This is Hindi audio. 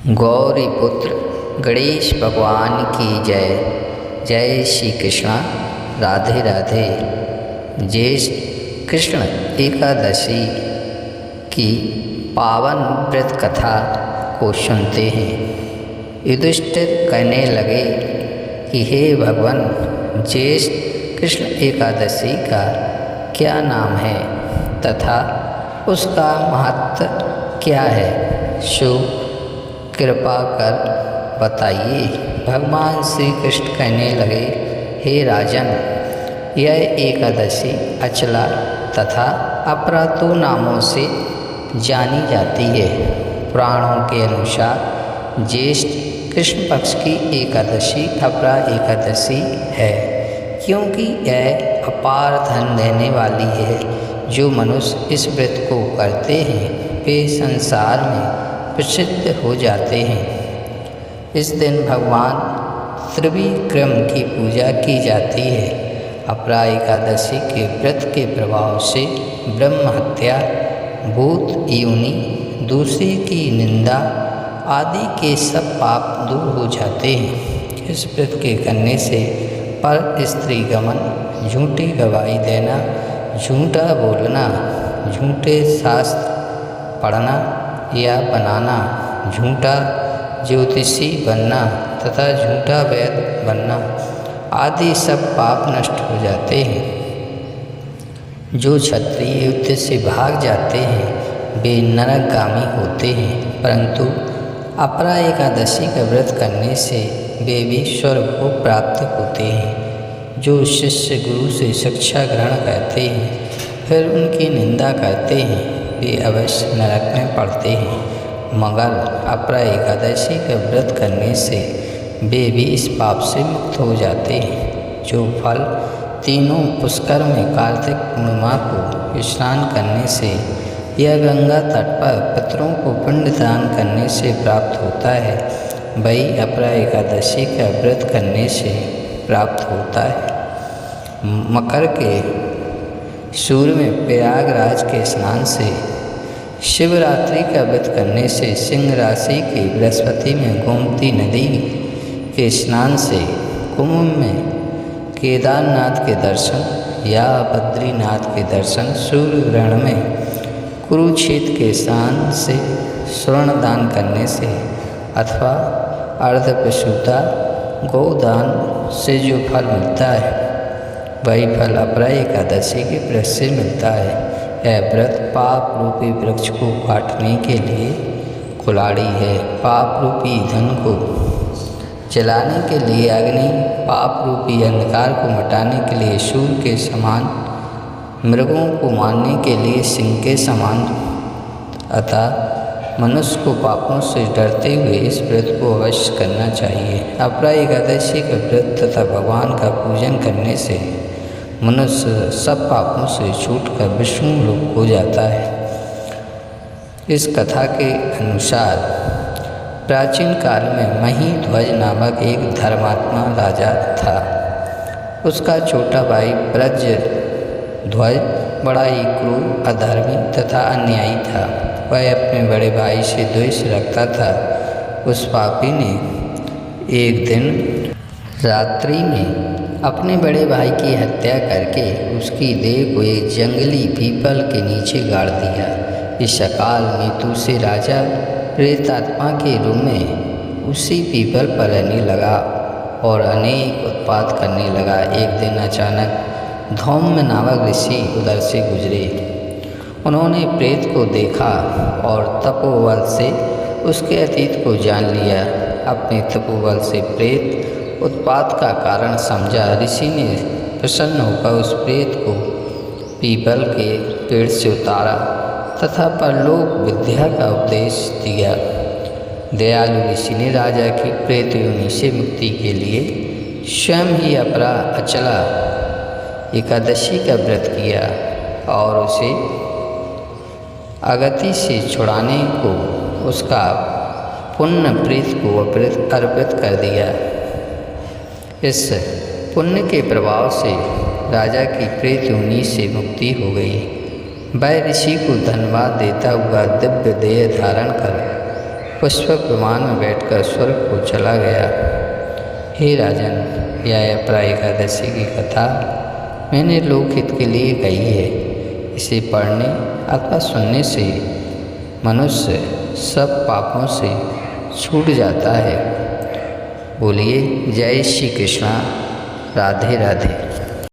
गौरी पुत्र गणेश भगवान की जय। जय श्री कृष्णा। राधे राधे। ज्येष्ठ कृष्ण एकादशी की पावन व्रत कथा को सुनते हैं। युधिष्ठिर कहने लगे कि हे भगवान, ज्येष्ठ कृष्ण एकादशी का क्या नाम है तथा उसका महत्व क्या है, सो कृपा कर बताइए। भगवान श्री कृष्ण कहने लगे, हे राजन, यह एकादशी अचला तथा अपरातो नामों से जानी जाती है। पुराणों के अनुसार ज्येष्ठ कृष्ण पक्ष की एकादशी अपरा एकादशी है, क्योंकि यह अपार धन देने वाली है। जो मनुष्य इस व्रत को करते हैं वे संसार में प्रसिद्ध हो जाते हैं। इस दिन भगवान त्रिविक्रम की पूजा की जाती है। अपरा एकादशी के व्रत के प्रभाव से ब्रह्म हत्या, भूत योनि, दूसरे की निंदा आदि के सब पाप दूर हो जाते हैं। इस व्रत के करने से पर स्त्री गमन, झूठी गवाही देना, झूठा बोलना, झूठे शास्त्र पढ़ना या बनाना, झूठा ज्योतिषी बनना तथा झूठा वैद बनना आदि सब पाप नष्ट हो जाते हैं। जो क्षत्रिय युद्ध से भाग जाते हैं वे नरकगामी होते हैं, परंतु अपरा एकादशी का व्रत करने से वे भी स्वर्ग को प्राप्त होते हैं। जो शिष्य गुरु से शिक्षा ग्रहण करते हैं फिर उनकी निंदा करते हैं वे अवश्य नरक में पड़ते हैं, मगर अपरा एकादशी का व्रत करने से वे भी इस पाप से मुक्त हो जाते हैं। जो फल तीनों पुष्कर में कार्तिक पूर्णिमा को स्नान करने से या गंगा तट पर पितरों को पिंडदान करने से प्राप्त होता है, वही अपरा एकादशी का व्रत करने से प्राप्त होता है। मकर के सूर्य में प्रयागराज के स्नान से, शिवरात्रि का व्रत करने से, सिंह राशि के बृहस्पति में गोमती नदी के स्नान से, कुंभ में केदारनाथ के दर्शन या बद्रीनाथ के दर्शन, सूर्य ग्रहण में कुरुक्षेत्र के स्नान से, स्वर्ण दान करने से अथवा अर्धप्रसूता गोदान से जो फल मिलता है वही फल अपरा एकादशी के व्रत से मिलता है। यह व्रत पाप रूपी वृक्ष को काटने के लिए कुल्हाड़ी है। पाप रूपी धन को जलाने के लिए अग्नि, पाप रूपी अंधकार को मिटाने के लिए सूर्य के समान, मृगों को मारने के लिए सिंह के समान, अतः मनुष्य को पापों से डरते हुए इस व्रत को अवश्य करना चाहिए। अपरा एकादशी का व्रत तथा भगवान का पूजन करने से मनुष्य सब पापों से छूटकर विष्णु लोक हो जाता है। इस कथा के अनुसार प्राचीन काल में महीध्वज नामक एक धर्मात्मा राजा था। उसका छोटा भाई ब्रजध्वज बड़ा ही क्रूर, अधर्मी तथा अन्यायी था। वह अपने बड़े भाई से द्वेष रखता था। उस पापी ने एक दिन रात्रि में अपने बड़े भाई की हत्या करके उसकी देह को एक जंगली पीपल के नीचे गाड़ दिया। इस अकाल मृत्यु से राजा प्रेतात्मा के रूप में उसी पीपल पर रहने लगा और अनेक उत्पात करने लगा। एक दिन अचानक धौम्य नामक ऋषि उधर से गुजरे। उन्होंने प्रेत को देखा और तपोबल से उसके अतीत को जान लिया। अपने तपोबल से प्रेत उत्पात का कारण समझा। ऋषि ने प्रसन्न होकर उस प्रेत को पीपल के पेड़ से उतारा तथा परलोक विद्या का उपदेश दिया। दयालु ऋषि ने राजा की प्रेत योनि से मुक्ति के लिए स्वयं ही अपरा अचला एकादशी का व्रत किया और उसे अगति से छुड़ाने को उसका पुण्य प्रेत को अर्पित कर दिया। इस पुण्य के प्रभाव से राजा की प्रेत योनि से मुक्ति हो गई। वह ऋषि को धन्यवाद देता हुआ दिव्य देह धारण कर पुष्पक विमान में बैठकर स्वर्ग को चला गया। हे राजन, यह अपरा एकादशी की कथा मैंने लोकहित के लिए कही है। इसे पढ़ने अथवा सुनने से मनुष्य सब पापों से छूट जाता है। बोलिए जय श्री कृष्णा, राधे राधे।